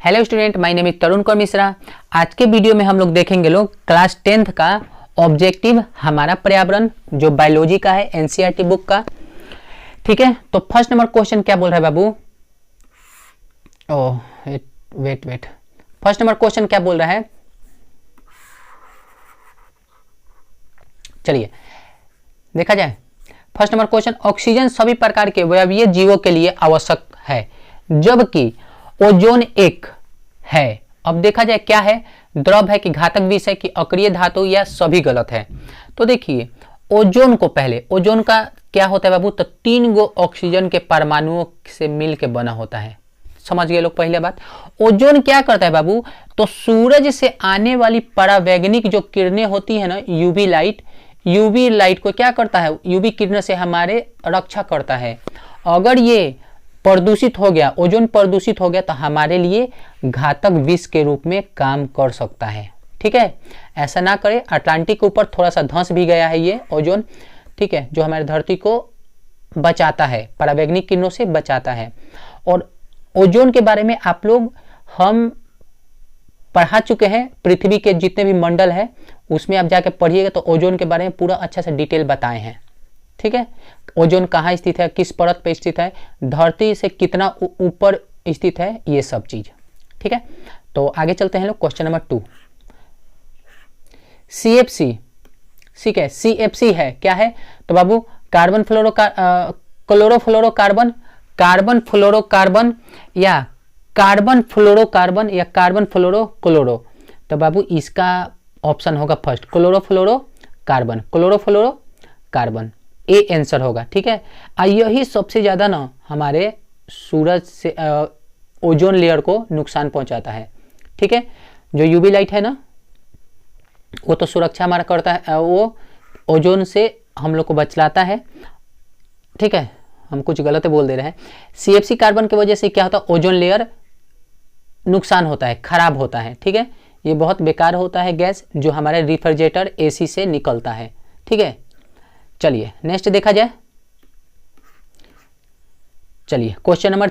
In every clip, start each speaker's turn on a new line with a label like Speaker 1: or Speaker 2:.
Speaker 1: Hello student, my name is Tarun Kaur Mishra. आज के video में हम लोग देखेंगे क्लास 10th का ऑब्जेक्टिव हमारा पर्यावरण जो बायोलॉजी का है एनसीईआरटी बुक का। ठीक है, तो फर्स्ट नंबर क्वेश्चन क्या बोल रहा है बाबू? Oh wait first number question क्या बोल रहा है? चलिए देखा जाए। फर्स्ट नंबर क्वेश्चन, ऑक्सीजन सभी प्रकार के वायवीय जीवों के लिए आवश्यक है जबकि ओजोन एक है। अब देखा जाए क्या है, द्रव है कि घातक विष है कि अक्रिय धातु या सभी गलत है। तो देखिए ओजोन को पहले, ओजोन का क्या होता है बाबू? तो 3 गो ऑक्सीजन के परमाणुओं से मिल के बना होता है। समझ गए लोग पहले बात। ओजोन क्या करता है बाबू? तो सूरज से आने वाली परावैंगनिक जो किरणें होती है ना, यूवी लाइट को क्या करता है? यूवी किरणों से हमारे रक्षा करता है। अगर ये प्रदूषित हो गया, ओजोन प्रदूषित हो गया तो हमारे लिए घातक विष के रूप में काम कर सकता है। ठीक है, ऐसा ना करें। अटलांटिक के ऊपर थोड़ा सा धंस भी गया है ये ओजोन, ठीक है, जो हमारी धरती को बचाता है, परावैंगनिक किरणों से बचाता है। और ओजोन के बारे में आप लोग हम पढ़ा चुके हैं, पृथ्वी के जितने भी मंडल है उसमें आप जाके पढ़िएगा तो ओजोन के बारे में पूरा अच्छा से डिटेल बताए हैं। ठीक है, ओजोन कहाँ स्थित है, किस परत पे स्थित है, धरती से कितना ऊपर स्थित है, ये सब चीज। ठीक है, तो आगे चलते हैं लोग। Question number 2, CFC। ठीक है, CFC है क्या है? तो बाबू कार्बन क्लोरोफ्लोरोकार्बन, कार्बन फ्लोरोकार्बन या कार्बन फ्लोरोकार्बन या कार्बन फ्लोरोक्लोरो। तो बाबू इसका ऑप्शन होगा फर्स्ट, क्लोरोफ्लोरोकार्बन ए आंसर होगा। ठीक है, यही सबसे ज्यादा ना हमारे सूरज से ओजोन लेयर को नुकसान पहुंचाता है। ठीक है, जो यूवी लाइट है ना वो तो सुरक्षा हमारा करता है, वो ओजोन से हम लोग को बचलाता है। ठीक है, हम कुछ गलत बोल दे रहे हैं। CFC कार्बन की वजह से क्या होता है? ओजोन लेयर नुकसान होता है, खराब होता है। ठीक है, ये बहुत बेकार होता है गैस जो हमारे रेफ्रिजरेटर AC से निकलता है। ठीक है, चलिए नेक्स्ट देखा जाए। चलिए क्वेश्चन नंबर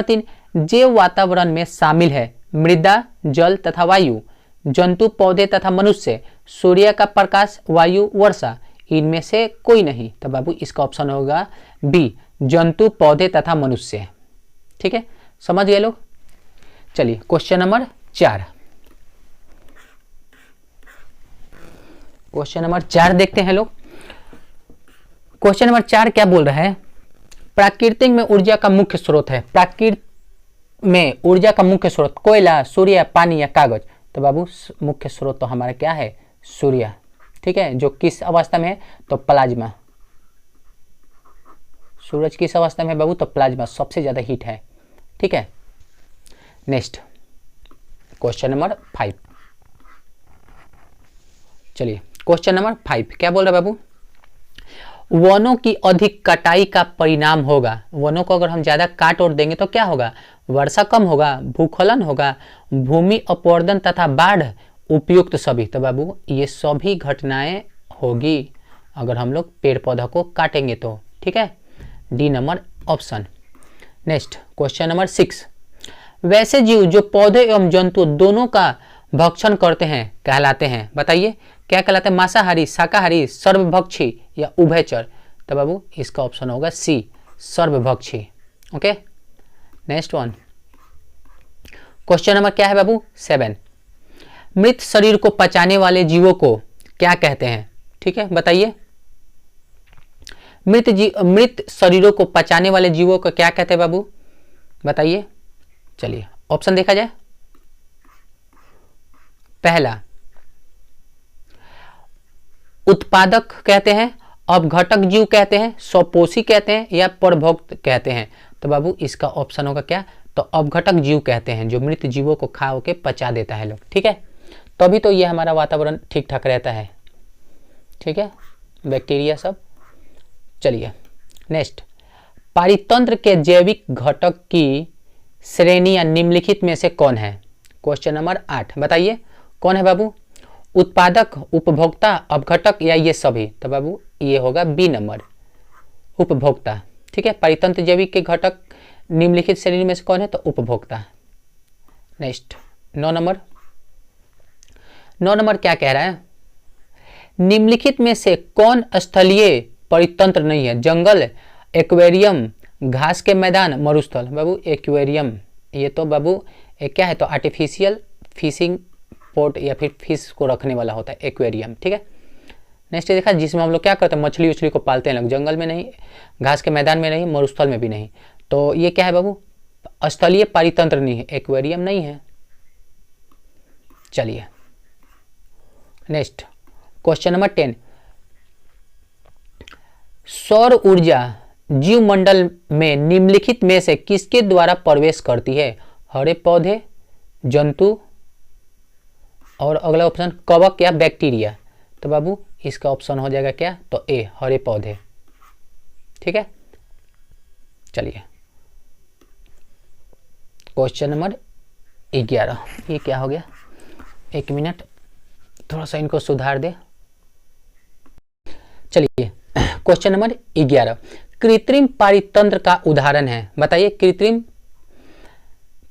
Speaker 1: 3, जैव वातावरण में शामिल है मृदा, जल तथा वायु, जंतु, पौधे तथा मनुष्य, सूर्य का प्रकाश, वायु, वर्षा, इनमें से कोई नहीं। तो बाबू इसका ऑप्शन होगा बी, जंतु, पौधे तथा मनुष्य। ठीक है, समझ गए लोग। चलिए क्वेश्चन नंबर 4, देखते हैं लोग। क्वेश्चन नंबर 4 क्या बोल रहा है? प्राकृतिक में ऊर्जा का मुख्य स्रोत है। प्राकृतिक में ऊर्जा का मुख्य स्रोत कोयला, सूर्य, पानी या कागज। तो बाबू मुख्य स्रोत तो हमारा क्या है? सूर्य। ठीक है, जो किस अवस्था में है? तो प्लाज्मा। सूरज किस अवस्था में है बाबू? तो प्लाज्मा, सबसे ज्यादा हीट है। ठीक है, नेक्स्ट क्वेश्चन नंबर 5। चलिए क्वेश्चन नंबर 5 क्या बोल रहा है बाबू? वनों की अधिक कटाई का परिणाम होगा, वनों को अगर हम ज्यादा काट और देंगे तो क्या होगा? वर्षा कम होगा, भूस्खलन होगा, भूमि अपवर्दन तथा बाढ़, उपयुक्त सभी। तो बाबू ये सभी घटनाएं होगी अगर हम लोग पेड़ पौधा को काटेंगे तो। ठीक है, D number option. Next question number 6, वैसे जीव जो पौधे एवं जंतु दोनों का भक्षण करते हैं कहलाते हैं। बताइए क्या कहलाते हैं? मांसाहारी, शाकाहारी, सर्वभक्षी या उभयचर। तो बाबू इसका ऑप्शन होगा सी, सर्वभक्षी। Okay, next one. Question number क्या है बाबू? 7, मृत शरीर को पचाने वाले जीवों को क्या कहते हैं? ठीक है, बताइए मृत शरीरों को पचाने वाले जीवों को क्या कहते हैं बाबू? बताइए। चलिए ऑप्शन देखा जाए। पहला उत्पादक कहते हैं, अपघटक जीव कहते हैं, स्वपोषी कहते हैं या परभोक्त कहते हैं। तो बाबू इसका ऑप्शन होगा क्या? तो अपघटक जीव कहते हैं, जो मृत जीवों को खा के पचा देता है लोग। ठीक है, तभी तो ये हमारा वातावरण ठीक ठाक रहता है। ठीक है, बैक्टीरिया सब। चलिए नेक्स्ट, पारितंत्र के जैविक घटक की श्रेणी या निम्नलिखित में से कौन है? क्वेश्चन नंबर 8 बताइए कौन है बाबू? उत्पादक, उपभोक्ता, अपघटक या ये सभी। तो बाबू ये होगा बी नंबर, उपभोक्ता। ठीक है, पारितंत्र जैविक के घटक निम्नलिखित श्रेणी में से कौन है? तो उपभोक्ता। नेक्स्ट 9 नंबर क्या कह रहा है, निम्नलिखित में से कौन स्थलीय परितंत्र नहीं है, जंगल, एक्वेरियम, घास के मैदान, मरुस्थल। बाबू एक्वेरियम, ये तो बाबू क्या है, तो आर्टिफिशियल फिशिंग पोर्ट या फिर फिश को रखने वाला होता है एक्वेरियम, ठीक है। नेक्स्ट देखा, जिसमें हम लोग क्या करते हैं, मछली उछली को पालते हैं लोग, जंगल में नहीं, घास के मैदान में नहीं, मरुस्थल में भी नहीं, तो ये क्या है बाबू, स्थलीय परितंत्र नहीं है, एक्वेरियम नहीं है। चलिए नेक्स्ट क्वेश्चन नंबर 10, सौर ऊर्जा जीवमंडल में निम्नलिखित में से किसके द्वारा प्रवेश करती है, हरे पौधे, जंतु, और अगला ऑप्शन कवक या बैक्टीरिया। तो बाबू इसका ऑप्शन हो जाएगा क्या, तो ए, हरे पौधे, ठीक है। चलिए क्वेश्चन नंबर 11, ये क्या हो गया, एक मिनट, थोड़ा सा इनको सुधार दे। चलिए क्वेश्चन नंबर 11, कृत्रिम पारितंत्र का उदाहरण है, बताइए। कृत्रिम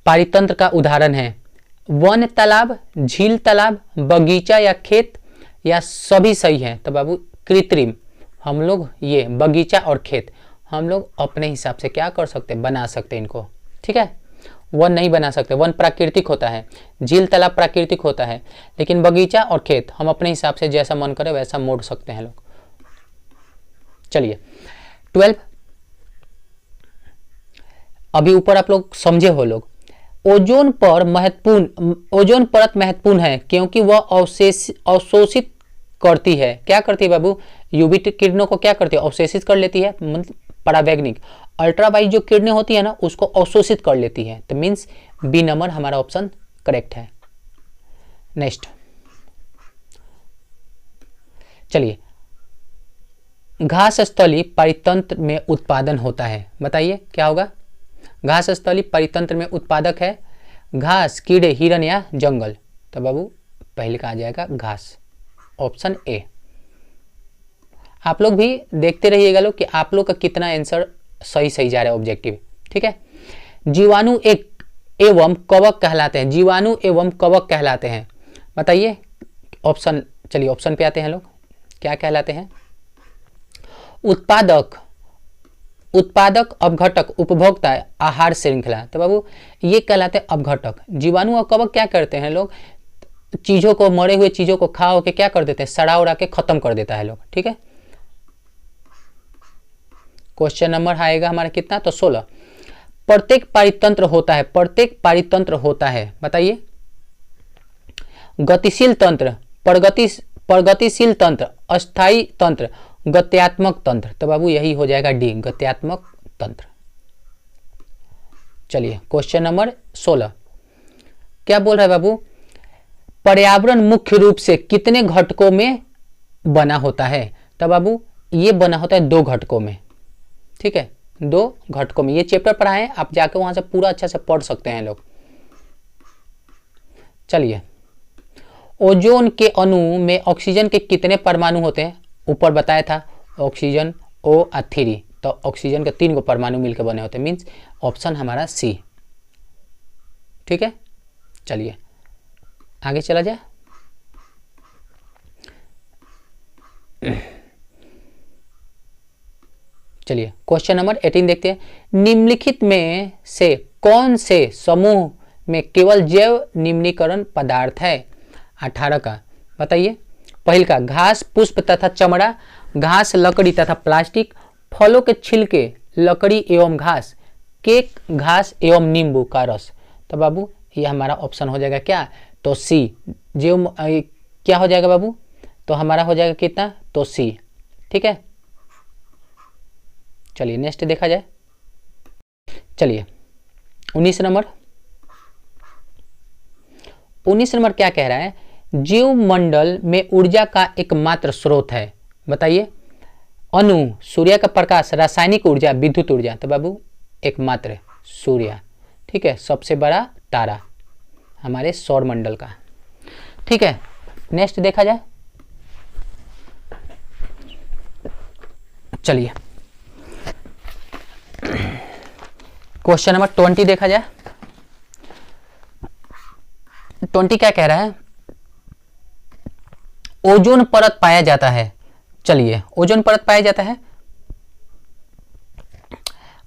Speaker 1: पारितंत्र का उदाहरण है वन तालाब, झील तालाब, बगीचा या खेत, या सभी सही है। तो बाबू कृत्रिम, हम लोग ये बगीचा और खेत हम लोग अपने हिसाब से क्या कर सकते हैं, बना सकते हैं इनको, ठीक है। वन नहीं बना सकते, वन प्राकृतिक होता है, झील तालाब प्राकृतिक होता है, लेकिन बगीचा और खेत हम अपने हिसाब से जैसा मन करे वैसा मोड़ सकते हैं लोग। चलिए 12, अभी ऊपर आप लोग समझे हो लोग, ओजोन परत महत्वपूर्ण है क्योंकि वह अवशोषित करती है, क्या करती है बाबू, यूवी किरणों को क्या करती है, अवशोषित कर लेती है, मतलब परावैंगनिक। अल्ट्रावाइलेट जो किरणें होती है ना उसको अवशोषित कर लेती है, तो मीन्स बी नंबर हमारा ऑप्शन करेक्ट है। नेक्स्ट चलिए, घास स्थली परितंत्र में उत्पादन होता है, बताइए क्या होगा। घास स्थली परितंत्र में उत्पादक है घास, कीड़े, हिरण या जंगल। तो बाबू पहले का आ जाएगा घास, ऑप्शन ए। आप लोग भी देखते रहिएगा लोग कि आप लोग का कितना आंसर सही जा रहा है ऑब्जेक्टिव, ठीक है। जीवाणु एक एवं कवक कहलाते हैं, जीवाणु एवं कवक कहलाते हैं, बताइए ऑप्शन। चलिए ऑप्शन पे आते हैं लोग, क्या कहलाते हैं, उत्पादक, अपघटक, उपभोक्ता, आहार श्रृंखला। तो बाबू ये कहलाते हैं अपघटक। जीवाणु और कवक क्या करते हैं लोग, चीजों को, मरे हुए चीजों को खा के क्या कर देते हैं, सड़ा उड़ा के खत्म कर देता है लोग, ठीक है। क्वेश्चन नंबर आएगा हमारा कितना, तो 16, प्रत्येक पारितंत्र होता है, बताइए। गतिशील तंत्र, प्रगतिशील तंत्र, अस्थायी तंत्र, गत्यात्मक तंत्र। तो बाबू यही हो जाएगा डी, गत्यात्मक तंत्र। चलिए क्वेश्चन नंबर 16 क्या बोल रहा है बाबू, पर्यावरण मुख्य रूप से कितने घटकों में बना होता है। तो बाबू ये बना होता है 2 घटकों में, ठीक है, 2 घटकों में। ये चैप्टर पढ़ाए हैं, आप जाकर वहां से पूरा अच्छा से पढ़ सकते हैं लोग। चलिए, ओजोन के अणु में ऑक्सीजन के कितने परमाणु होते हैं, ऊपर बताया था ऑक्सीजन O3, तो ऑक्सीजन के 3 परमाणु मिलकर बने होते हैं, मीन्स ऑप्शन हमारा सी, ठीक है। चलिए आगे चला जाए। चलिए क्वेश्चन नंबर 18 देखते हैं, निम्नलिखित में से कौन से समूह में केवल जैव निम्नीकरण पदार्थ है, 18 का, बताइए। पहल का घास, पुष्प तथा चमड़ा, घास, लकड़ी तथा प्लास्टिक, फलों के छिलके, लकड़ी एवं घास, केक, घास एवं नींबू का रस। तो बाबू ये हमारा ऑप्शन हो जाएगा क्या, तो सी, जो क्या हो जाएगा बाबू, तो हमारा हो जाएगा कितना, तो सी, ठीक है। चलिए नेक्स्ट देखा जाए। चलिए 19 नंबर क्या कह रहा है, जीवमंडल में ऊर्जा का एकमात्र स्रोत है, बताइए। अणु, सूर्य का प्रकाश, रासायनिक ऊर्जा, विद्युत ऊर्जा। तो बाबू एकमात्र सूर्य, ठीक है, सबसे बड़ा तारा हमारे सौर मंडल का, ठीक है। नेक्स्ट देखा जाए। चलिए क्वेश्चन नंबर 20 देखा जाए। 20 क्या कह रहा है, ओजोन परत पाया जाता है। चलिए, ओजोन परत पाया जाता है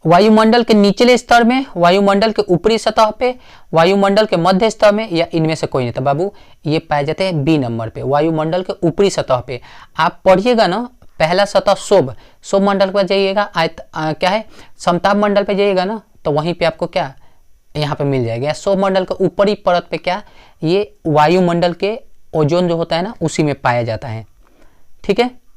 Speaker 1: वायुमंडल के निचले स्तर में, वायुमंडल के ऊपरी सतह पे, वायुमंडल के मध्य स्तर में, या इनमें से कोई नहीं। तो बाबू ये पाए जाते हैं बी नंबर पे, वायुमंडल के ऊपरी सतह पे। आप पढ़िएगा ना, पहला सतह शोभ मंडल पर जाइएगा, क्या है समताप मंडल पे जाइएगा ना, तो वहीं पे आपको क्या यहाँ पे मिल जाएगा। शोभ मंडल के ऊपरी परत पे क्या, ये वायुमंडल के ओजोन जो होता है ना, उसी में पाया जाता है। ठीक है,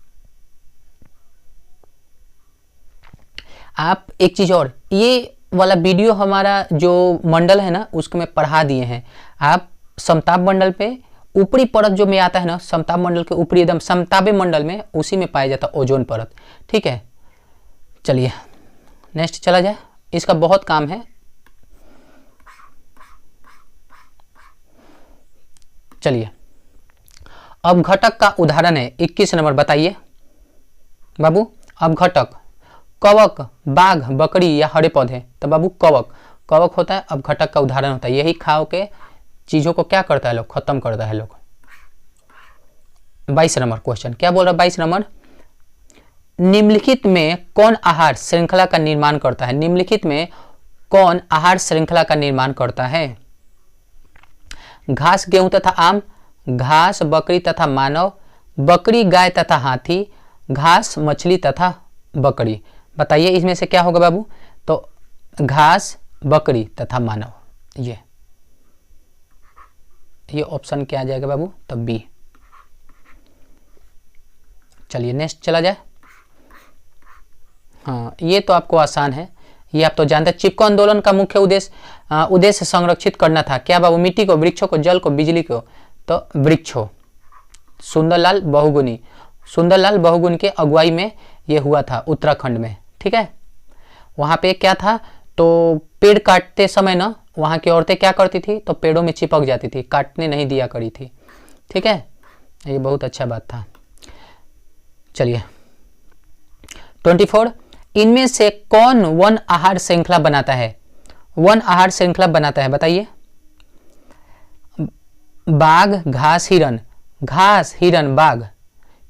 Speaker 1: आप एक चीज और, ये वाला वीडियो हमारा जो मंडल है ना, उसको मैं पढ़ा दिए हैं। आप समताप मंडल पे ऊपरी परत जो में आता है ना, समताप मंडल के ऊपरी एकदम समतापे मंडल में, उसी में पाया जाता है ओजोन परत। ठीक है, चलिए नेक्स्ट चला जाए, इसका बहुत काम है। चलिए, अब घटक का उदाहरण है 21 नंबर, बताइए बाबू। अब घटक कवक, बाघ, बकरी या हरे पौधे। तो बाबू कवक होता है। अब घटक का उदाहरण होता है, यही खाओ के चीजों को क्या करता है लोग, खत्म करता है लोग। 22 नंबर क्वेश्चन क्या बोल रहा है, 22 नंबर, निम्नलिखित में कौन आहार श्रृंखला का निर्माण करता है। निम्नलिखित में कौन आहार श्रृंखला का निर्माण करता है। घास, गेहूं तथा आम, घास, बकरी तथा मानव, बकरी, गाय तथा हाथी, घास, मछली तथा बकरी। बताइए इसमें से क्या होगा बाबू। तो घास, बकरी तथा मानव, ये ऑप्शन क्या आ जाएगा बाबू, तो बी। चलिए नेक्स्ट चला जाए। हाँ, ये तो आपको आसान है, ये आप तो जानते हैं। चिपको आंदोलन का मुख्य उद्देश्य संरक्षित करना था। क्या बाबू, मिट्टी को, वृक्षों को, जल को, बिजली को। तो वृक्षों। सुंदरलाल बहुगुण के अगुवाई में ये हुआ था उत्तराखंड में। ठीक है, वहां पे क्या था, तो पेड़ काटते समय ना वहां की औरतें क्या करती थी, तो पेड़ों में चिपक जाती थी, काटने नहीं दिया करी थी। ठीक है, ये बहुत अच्छा बात था। चलिए 24, इनमें से कौन वन आहार श्रृंखला बनाता है। वन आहार श्रृंखला बनाता है, बताइए। बाघ, घास, हिरन। घास, हिरन, बाघ।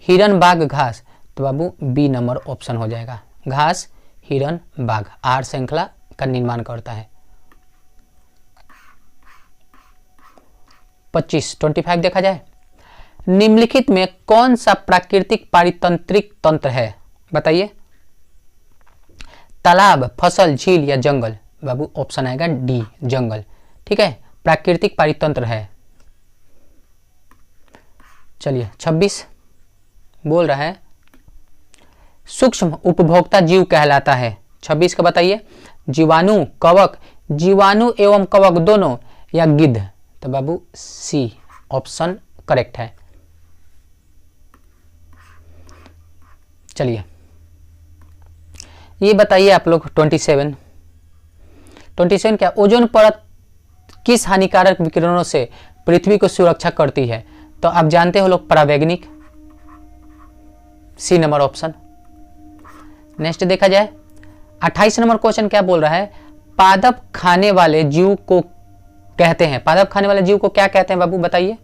Speaker 1: हिरन, बाघ, घास। तो बाबू बी नंबर ऑप्शन हो जाएगा। घास, हिरन, बाघ आहार श्रृंखला का निर्माण करता है। 25 देखा जाए, निम्नलिखित में कौन सा प्राकृतिक पारितंत्रिक तंत्र है, बताइए। तालाब, फसल, झील या जंगल। बाबू ऑप्शन आएगा डी, जंगल। ठीक है, प्राकृतिक पारितंत्र है। चलिए 26 बोल रहा है, सूक्ष्म उपभोक्ता जीव कहलाता है। 26 का बताइए। जीवाणु, कवक, जीवाणु एवं कवक दोनों, या गिद्ध। तो बाबू सी ऑप्शन करेक्ट है। चलिए ये बताइए आप लोग 27 क्या, ओजोन परत किस हानिकारक विकिरणों से पृथ्वी को सुरक्षा करती है। तो आप जानते हो लोग, परावैंगनिक। C number option. नेक्स्ट देखा जाए 28 नंबर क्वेश्चन क्या बोल रहा है, पादप खाने वाले जीव को कहते हैं। पादप खाने वाले जीव को क्या कहते हैं बाबू, बताइए,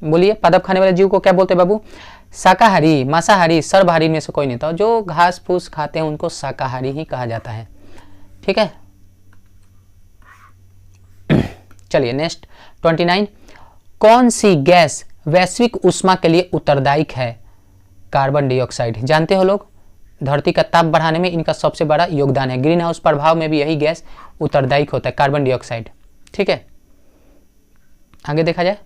Speaker 1: बोलिए। पादप खाने वाले जीव को क्या बोलते हैं बाबू। शाकाहारी, मांसाहारी, सर्वहारी में से कोई नहीं था। जो घास फूस खाते हैं उनको शाकाहारी ही कहा जाता है। ठीक है, चलिए नेक्स्ट 29, कौन सी गैस वैश्विक ऊष्मा के लिए उत्तरदायी है। Carbon dioxide. जानते हो लोग, धरती का ताप बढ़ाने में इनका सबसे बड़ा योगदान है। ग्रीन हाउस प्रभाव में भी यही गैस उत्तरदायी होता है, कार्बन डाइऑक्साइड। ठीक है, आगे देखा जाए,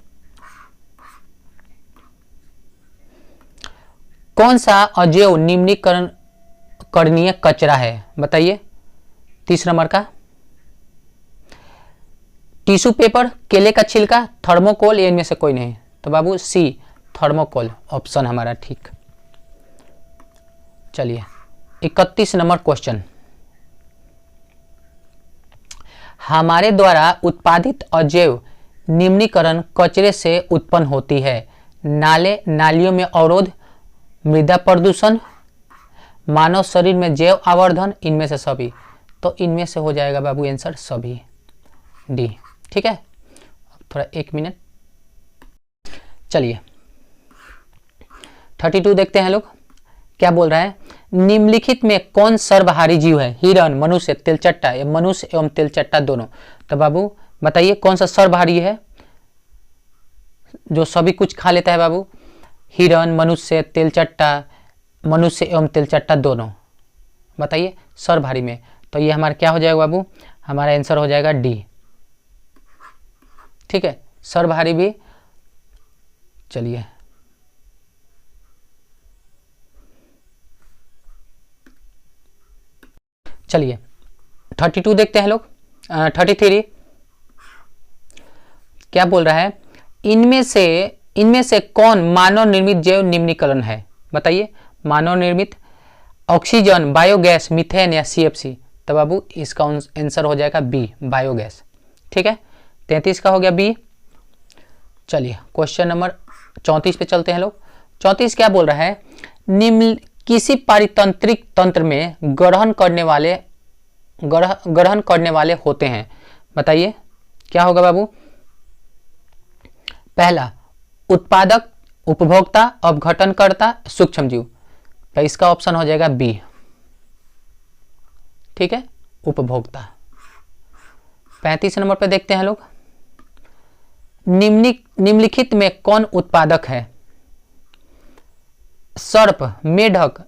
Speaker 1: कौन सा अजैव निम्नीकरण करणीय कचरा है, बताइए। 30 नंबर का, टिश्यू पेपर, केले का छिलका, थर्मोकोल, या इनमें से कोई नहीं। तो बाबू सी थर्मोकोल ऑप्शन हमारा ठीक। चलिए 31 नंबर क्वेश्चन, हमारे द्वारा उत्पादित अजैव निम्नीकरण कचरे से उत्पन्न होती है। नाले नालियों में अवरोध, मृदा प्रदूषण, मानव शरीर में जैव आवर्धन, इनमें से सभी। तो इनमें से हो जाएगा बाबू आंसर सभी, डी। ठीक है, थोड़ा 1 मिनट। चलिए 32 देखते हैं लोग, क्या बोल रहा है। निम्नलिखित में कौन सर्वहारी जीव है? हिरण, मनुष्य, तिलचट्टा या मनुष्य एवं तिलचट्टा दोनों। तो बाबू बताइए कौन सा सर्वहारी है जो सभी कुछ खा लेता है बाबू? हिरण, मनुष्य, तिलचट्टा, मनुष्य एवं तिलचट्टा दोनों। बताइए सर्वहारी में। तो ये हमारा क्या हो जाएगा बाबू? हमारा आंसर हो जाएगा डी। ठीक है, सर्वहारी भी। चलिए चलिए 32 देखते हैं लोग। 33 क्या बोल रहा है। इनमें से कौन मानव निर्मित जैव निम्नीकरण है? बताइए मानव निर्मित। ऑक्सीजन, बायोगैस, मीथेन या सीएफसी। तो बाबू इसका आंसर हो जाएगा बी, बायोगैस। ठीक है, 33 का हो गया बी। चलिए क्वेश्चन नंबर 34 पे चलते हैं लोग। 34 क्या बोल रहा है। निम्न किसी पारितंत्रिक तंत्र में ग्रहण करने वाले होते हैं। बताइए क्या होगा बाबू? पहला उत्पादक, उपभोक्ता, अपघटनकर्ता, सूक्ष्मजीव। तो इसका ऑप्शन हो जाएगा बी। ठीक है, उपभोक्ता। 35 नंबर पे देखते हैं लोग। निम्नलिखित में कौन उत्पादक है? सर्प, मेढक,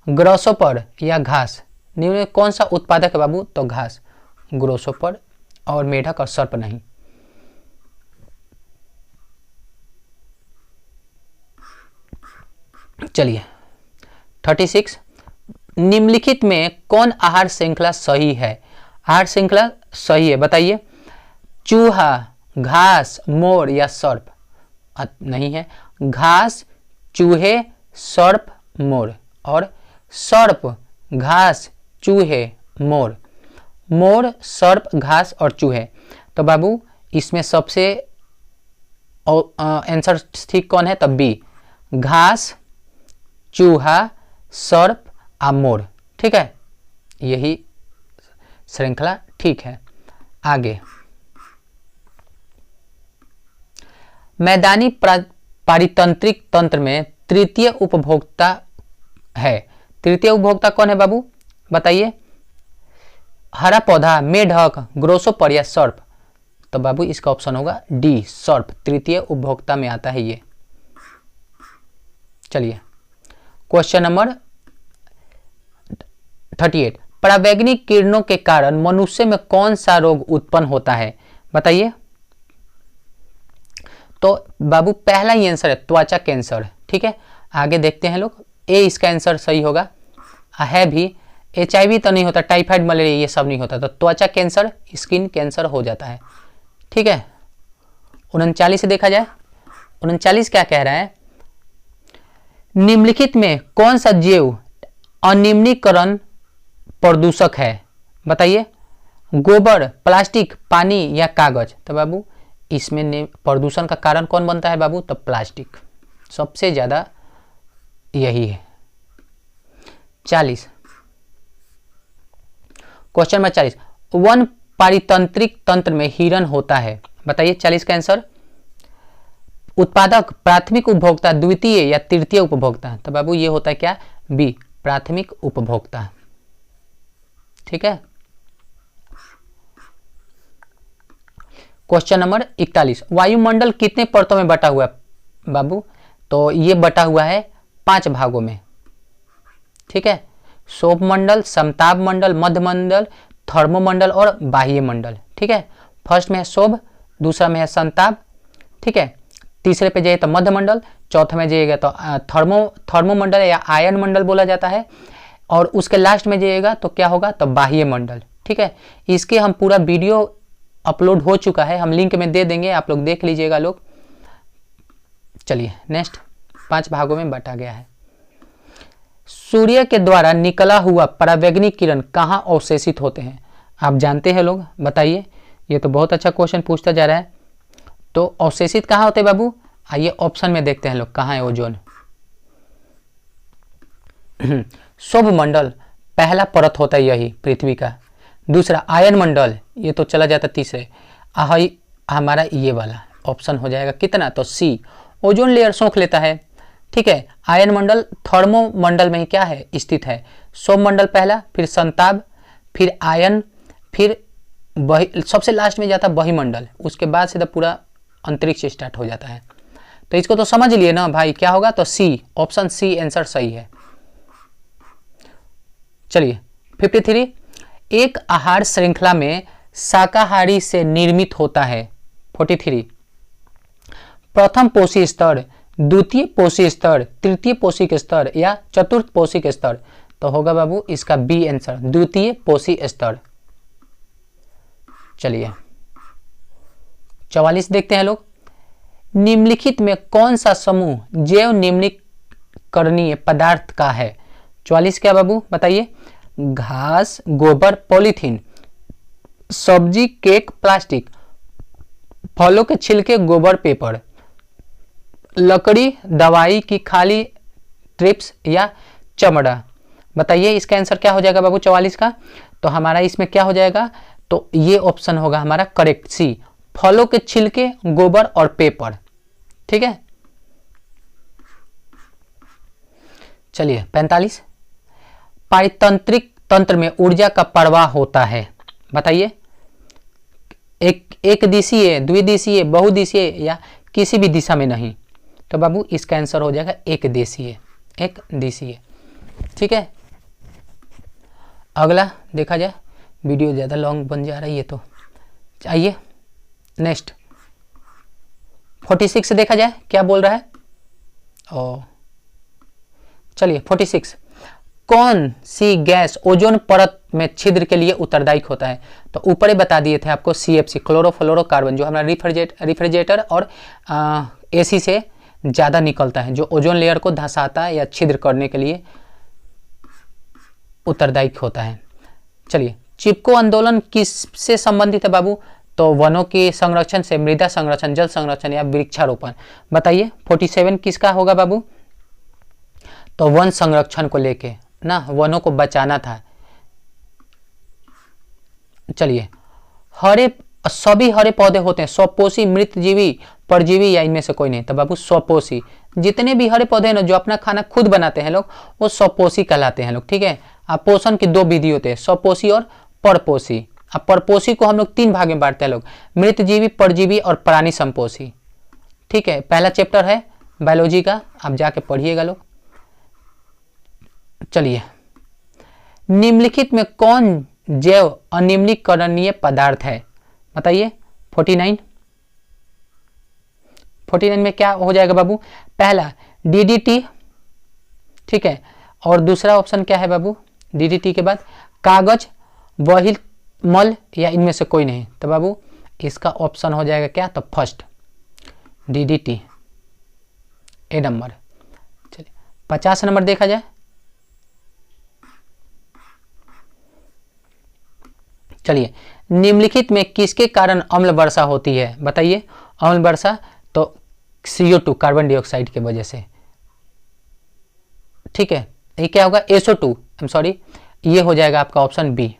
Speaker 1: ग्रासोपर या घास। निम्न में कौन सा उत्पादक है बाबू? तो घास, ग्रासोपर और मेढक और सर्प नहीं। चलिए 36 निम्नलिखित में कौन आहार श्रृंखला सही है? आहार श्रृंखला सही है बताइए। चूहा, घास, मोर या सर्प। नहीं है, घास, चूहे, सर्प, मोर। और सर्प, घास, चूहे, मोर। मोर, सर्प, घास और चूहे। तो बाबू इसमें सबसे आंसर ठीक कौन है? तब बी, घास, चूहा, सर्प आ मोर। ठीक है, यही श्रृंखला ठीक है। आगे मैदानी पारितंत्रिक तंत्र में तृतीय उपभोक्ता है। तृतीय उपभोक्ता कौन है बाबू? बताइए। हरा पौधा, मेढक, ग्रासोपर या सर्प। तो बाबू इसका ऑप्शन होगा डी, सर्प तृतीय उपभोक्ता में आता है ये। चलिए क्वेश्चन नंबर 38 परावैंगिक किरणों के कारण मनुष्य में कौन सा रोग उत्पन्न होता है? बताइए। तो बाबू पहला ही आंसर है त्वचा कैंसर। ठीक है, आगे देखते हैं लोग। ए इसका आंसर सही होगा। है भी, HIV तो नहीं होता, टाइफाइड, मलेरिया ये सब नहीं होता। तो त्वचा कैंसर, स्किन कैंसर हो जाता है। ठीक है, 39 से देखा जाए। 39 क्या कह रहा है। निम्नलिखित में कौन सा जैव अनिम्नीकरण प्रदूषक है? बताइए। गोबर, प्लास्टिक, पानी या कागज। तो बाबू इसमें प्रदूषण का कारण कौन बनता है बाबू? तो प्लास्टिक सबसे ज्यादा यही है। 40 क्वेश्चन नंबर 40 वन पारितंत्रिक तंत्र में हिरण होता है। बताइए 40 का आंसर। उत्पादक, प्राथमिक उपभोक्ता, द्वितीय या तृतीय उपभोक्ता। तो बाबू ये होता है क्या? बी, प्राथमिक उपभोक्ता। ठीक है, क्वेश्चन नंबर 41 वायुमंडल कितने परतों में बटा हुआ है बाबू? तो ये बटा हुआ है 5 भागों में। ठीक है, शोभमंडल, समताप मंडल, मध्यमंडल, थर्मोमंडल और बाह्य मंडल। ठीक है, फर्स्ट में है शोभ, दूसरा में है संताप। ठीक है, तीसरे पे जाइए तो मध्यमंडल, चौथे में जाइएगा तो थर्मोमंडल या आयन मंडल बोला जाता है, और उसके लास्ट में जाइएगा तो क्या होगा? तो बाह्य मंडल। ठीक है, इसके हम पूरा वीडियो अपलोड हो चुका है, हम लिंक में दे देंगे, आप लोग देख लीजिएगा लोग। चलिए नेक्स्ट, 5 भागों में बांटा गया है। सूर्य के द्वारा निकला हुआ परावैंगिक किरण कहाँ अवशेषित होते हैं? आप जानते हैं लोग, बताइए। ये तो बहुत अच्छा क्वेश्चन पूछता जा रहा है। तो अवशेषित कहाँ होते हैं बाबू? आइए ऑप्शन में देखते हैं लोग कहाँ है ओजोन। शोभ मंडल पहला परत होता है यही पृथ्वी का। दूसरा आयन मंडल, ये तो चला जाता तीसरे। हमारा ये वाला ऑप्शन हो जाएगा कितना, तो सी, ओजोन लेयर सोख लेता है। ठीक है, आयन मंडल थर्मोमंडल में ही क्या है, स्थित है। सौममंडल पहला, फिर संताप, फिर आयन, फिर सबसे लास्ट में जाता है बहिमंडल, उसके बाद सीधा पूरा अंतरिक्ष स्टार्ट हो जाता है। तो इसको तो समझ लिए ना भाई, क्या होगा, तो सी, ऑप्शन सी आंसर सही है। चलिए 53, एक आहार श्रृंखला में शाकाहारी से निर्मित होता है। 43, प्रथम पोषी स्तर, द्वितीय पोषी स्तर, तृतीय पोषिक स्तर या चतुर्थ पोषिक स्तर, तो होगा बाबू इसका बी आंसर, द्वितीय पोषी स्तर। चलिए 44 देखते हैं लोग, निम्नलिखित में कौन सा समूह जैव निम्नीकरणीय पदार्थ का है। 44 क्या बाबू बताइए, घास, गोबर, पॉलीथीन, सब्जी, केक, प्लास्टिक, फलों के छिलके, गोबर, पेपर, लकड़ी, दवाई की खाली ट्रिप्स या चमड़ा। बताइए इसका आंसर क्या हो जाएगा बाबू 44 का, तो हमारा इसमें क्या हो जाएगा, तो ये ऑप्शन होगा हमारा करेक्ट, सी, फलों के छिलके, गोबर और पेपर। ठीक है, चलिए 45, पारितंत्रिक तंत्र में ऊर्जा का प्रवाह होता है। बताइए, एक दिशीय, द्विदिशीय, बहुदिशीय या किसी भी दिशा में नहीं, तो बाबू इसका आंसर हो जाएगा एक दिशीय, एक दिशीय। ठीक है, अगला देखा जाए, वीडियो ज़्यादा लॉन्ग बन जा रही है तो आइए नेक्स्ट 46 देखा जाए क्या बोल रहा है। चलिए 46, कौन सी गैस ओजोन परत में छिद्र के लिए उत्तरदायी होता है, तो ऊपर ही बता दिए थे आपको, CFC, क्लोरोफ्लोरोकार्बन, जो हमारा रेफ्रिजरेटर और AC से ज़्यादा निकलता है, जो ओजोन लेयर को धंसाता है या छिद्र करने के लिए उत्तरदायी होता है। चलिए, चिपको आंदोलन किससे संबंधित है बाबू, तो वनों के संरक्षण से, मृदा संरक्षण, जल संरक्षण या वृक्षारोपण। बताइए 47 किसका होगा बाबू, तो वन संरक्षण को लेके ना, वनों को बचाना था। चलिए, सभी हरे पौधे होते हैं स्वपोषी, मृतजीवी, परजीवी या इनमें से कोई नहीं, तो बाबू स्वपोषी। जितने भी हरे पौधे हैं ना जो अपना खाना खुद बनाते हैं लोग, वो स्वपोषी कहलाते हैं लोग। ठीक है, अब पोषण की दो विधि होते हैं, स्वपोषी और परपोषी। अब परपोषी को हम लोग 3 भाग में बांटते हैं लोग, मृतजीवी, परजीवी और प्राणी संपोषी। ठीक है, पहला चैप्टर है बायोलॉजी का, आप जाके पढ़िएगा लोग। चलिए, निम्नलिखित में कौन जैव अनिम्नीकरणीय पदार्थ है। बताइए 49 में क्या हो जाएगा बाबू, पहला DDT। ठीक है, और दूसरा ऑप्शन क्या है बाबू, DDT के बाद कागज, वही मल या इनमें से कोई नहीं, तो बाबू इसका ऑप्शन हो जाएगा क्या, तो फर्स्ट DDT, ए नंबर। चलिए 50 नंबर देखा जाए। चलिए, निम्नलिखित में किसके कारण अम्ल वर्षा होती है। बताइए, अम्ल वर्षा तो CO2 कार्बन डाइऑक्साइड के वजह से। ठीक है, ये क्या होगा, SO2, सॉरी, ये हो जाएगा आपका ऑप्शन बी।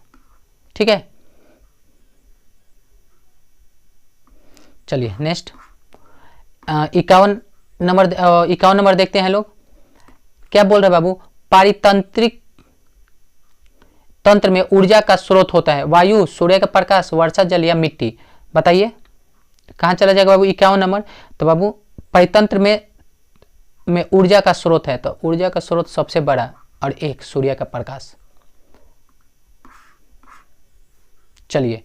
Speaker 1: ठीक है, चलिए नेक्स्ट 51 नंबर देखते हैं लोग, क्या बोल रहे हैं बाबू, पारितंत्रिक तंत्र में ऊर्जा का स्रोत होता है वायु, सूर्य का प्रकाश, वर्षा जल या मिट्टी। बताइए कहाँ चला जाएगा बाबू 51 नंबर, तो बाबू परितंत्र में ऊर्जा का स्रोत है, तो ऊर्जा का स्रोत सबसे बड़ा और एक सूर्य का प्रकाश। चलिए,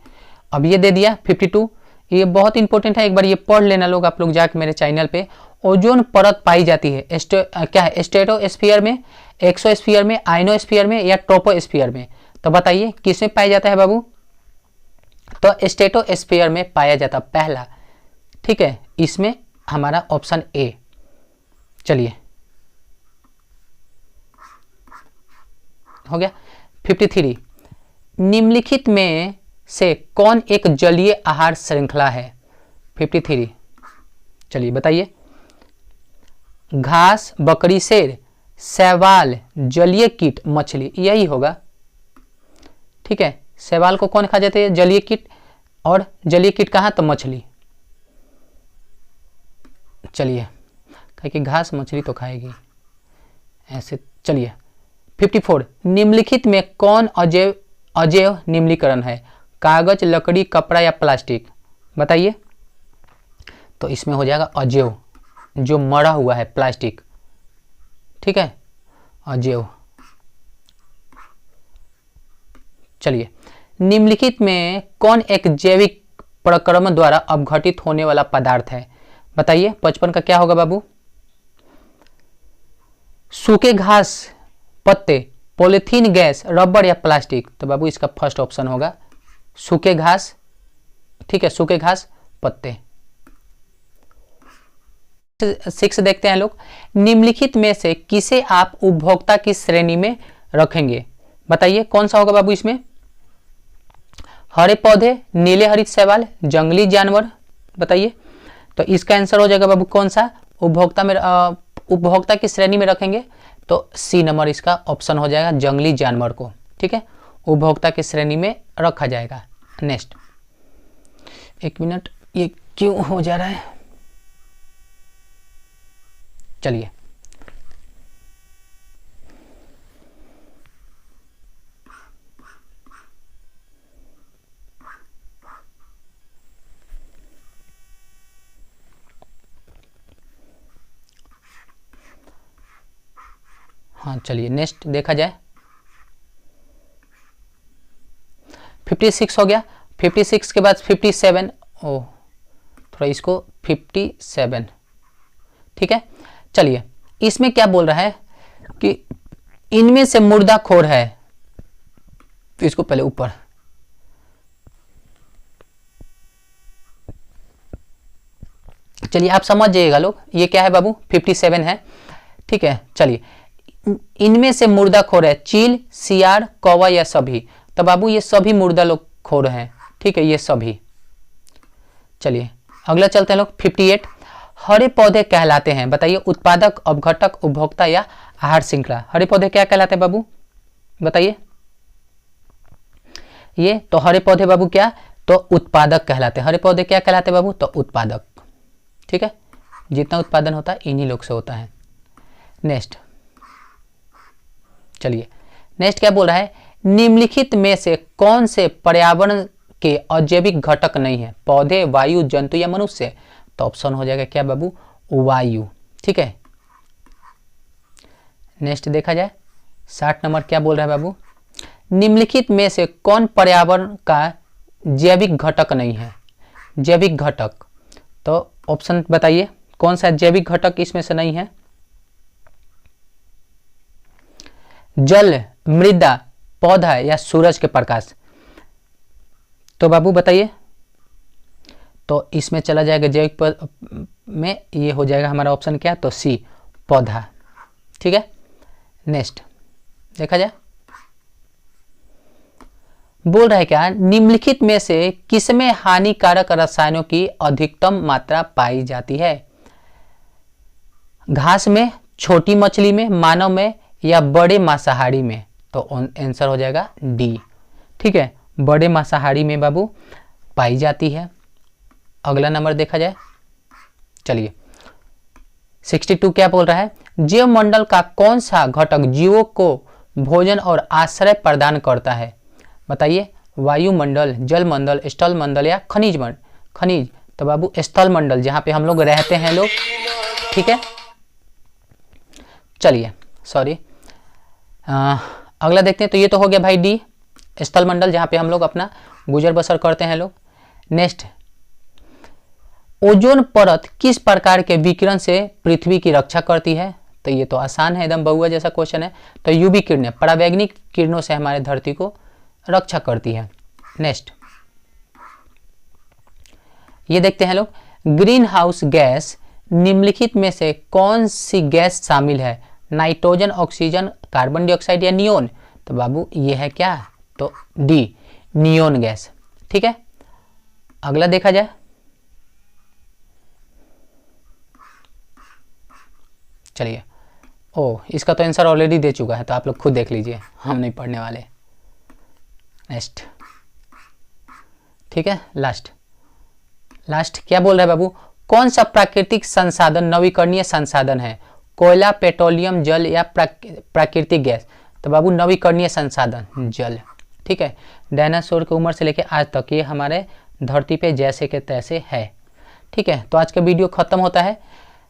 Speaker 1: अब ये दे दिया 52, ये बहुत इंपॉर्टेंट है, एक बार ये पढ़ लेना लोग, आप लोग जाके मेरे चैनल पे। ओजोन परत पाई जाती है क्या है, स्ट्रेटोस्फीयर में, एक्सोस्फीयर में, आयनोस्फीयर में या ट्रोपोस्फीयर में। तो बताइए किसमें पाया जाता है बाबू, तो स्ट्रेटोस्फीयर में पाया जाता पहला। ठीक है, इसमें हमारा ऑप्शन ए। चलिए हो गया 53, निम्नलिखित में से कौन एक जलीय आहार श्रृंखला है। 53, चलिए बताइए, घास, बकरी, शेर, शैवाल, जलीय कीट, मछली, यही होगा। ठीक है, शैवाल को कौन खा जाते हैं, जलीय कीट, और जलीय कीट कहाँ, तो मछली। चलिए, कहीं कि घास मछली तो खाएगी ऐसे। चलिए 54, निम्नलिखित में कौन अजैव अजैव निम्नीकरण है? कागज, लकड़ी, कपड़ा या प्लास्टिक? बताइए। तो इसमें हो जाएगा अजैव, जो मरा हुआ है, प्लास्टिक। ठीक है, अजैव। चलिए, निम्नलिखित में कौन एक जैविक प्रक्रमण द्वारा अपघटित होने वाला पदार्थ है? बताइए। 55 का क्या होगा बाबू? सूखे घास, पत्ते, पॉलीथीन, गैस, रबर या प्लास्टिक? तो बाबू इसका फर्स्ट ऑप्शन होगा सूखे घास। ठीक है, सूखे घास, पत्ते। 6 देखते हैं लोग। निम्नलिखित में से किसे आप उपभोक्ता की श्रेणी में रखेंगे? बताइए कौन सा होगा बाबू इसमें? हरे पौधे, नीले हरित शैवाल, जंगली जानवर? बताइए। तो इसका आंसर हो जाएगा बाबू कौन सा? उपभोक्ता की श्रेणी में रखेंगे तो सी नंबर इसका ऑप्शन हो जाएगा, जंगली जानवर को। ठीक है, उपभोक्ता की श्रेणी में रखा जाएगा। नेक्स्ट, 1 मिनट, ये क्यों हो जा रहा है? चलिए, हाँ चलिए नेक्स्ट देखा जाए। 56 हो गया। 56 के बाद 57, ओ थोड़ा इसको 57। ठीक है, चलिए इसमें क्या बोल रहा है कि इनमें से मुर्दाखोर है, तो इसको पहले ऊपर, चलिए आप समझ जाइएगा लोग, ये क्या है बाबू? 57 है। ठीक है, चलिए इनमें से मुर्दाखोर है चील, सियार, कौवा या सभी? तो बाबू ये सभी मुर्दा लोग खोर हैं। ठीक है, ये सभी। चलिए अगला चलते हैं लोग। 58, हरे पौधे कहलाते हैं? बताइए। उत्पादक, अपघटक, उपभोक्ता या आहार श्रृंखला? हरे पौधे क्या कहलाते हैं बाबू? बताइए। ये तो हरे पौधे बाबू क्या? तो उत्पादक कहलाते हैं। हरे पौधे क्या कहलाते हैं बाबू? तो उत्पादक। ठीक है, जितना उत्पादन होता है इन्हीं लोग से होता है। नेक्स्ट, चलिए नेक्स्ट क्या बोल रहा है? निम्नलिखित में से कौन से पर्यावरण के अजैविक घटक नहीं है? पौधे, वायु, जंतु या मनुष्य? तो ऑप्शन हो जाएगा क्या बाबू? वायु। ठीक है, नेक्स्ट देखा जाए। 60 नंबर क्या बोल रहा है बाबू? निम्नलिखित में से कौन पर्यावरण का जैविक घटक नहीं है? जैविक घटक, तो ऑप्शन बताइए कौन सा जैविक घटक इसमें से नहीं है? जल, मृदा, पौधा या सूरज के प्रकाश? तो बाबू बताइए। तो इसमें चला जाएगा जैविक में, ये हो जाएगा हमारा ऑप्शन क्या? तो सी, पौधा। ठीक है, नेक्स्ट देखा जाए। बोल रहा है क्या? निम्नलिखित में से किसमें हानिकारक रसायनों की अधिकतम मात्रा पाई जाती है? घास में, छोटी मछली में, मानव में या बड़े मांसाहारी में? तो आंसर हो जाएगा डी। ठीक है, बड़े मांसाहारी में बाबू पाई जाती है। अगला नंबर देखा जाए। चलिए 62 क्या बोल रहा है? जीव मंडल का कौन सा घटक जीवों को भोजन और आश्रय प्रदान करता है? बताइए। वायुमंडल, जल मंडल, स्थल मंडल या खनिज मंडल? खनिज, तो बाबू स्थल मंडल, जहां पे हम लोग रहते हैं लोग। ठीक है, चलिए सॉरी, अगला देखते हैं। तो ये तो हो गया भाई डी, स्थल मंडल, जहां पे हम लोग अपना गुजर बसर करते हैं लोग। नेक्स्ट, ओजोन परत किस प्रकार के विकिरण से पृथ्वी की रक्षा करती है? तो ये तो आसान है, एकदम बहुआ जैसा क्वेश्चन है। तो यूवी किरणें, परावैंगनिक किरणों से हमारे धरती को रक्षा करती है। नेक्स्ट, ये देखते हैं लोग, ग्रीन हाउस गैस निम्नलिखित में से कौन सी गैस शामिल है? नाइट्रोजन, ऑक्सीजन, कार्बन डाइऑक्साइड या नियोन? तो बाबू ये है क्या? तो डी, नियोन गैस। ठीक है, अगला देखा जाए। चलिए, ओ इसका तो आंसर ऑलरेडी दे चुका है, तो आप लोग खुद देख लीजिए, हम नहीं पढ़ने वाले। नेक्स्ट, ठीक है, लास्ट क्या बोल रहा है बाबू? कौन सा प्राकृतिक संसाधन नवीकरणीय संसाधन है? कोयला, पेट्रोलियम, जल या प्राकृतिक गैस? तो बाबू नवीकरणीय संसाधन जल। ठीक है, डायनासोर की उम्र से लेकर आज तक ये हमारे धरती पे जैसे के तैसे है। ठीक है, तो आज का वीडियो खत्म होता है।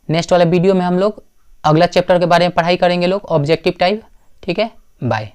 Speaker 1: नेक्स्ट वाले वीडियो में हम लोग अगला चैप्टर के बारे में पढ़ाई करेंगे लोग, ऑब्जेक्टिव टाइप। ठीक है, बाय।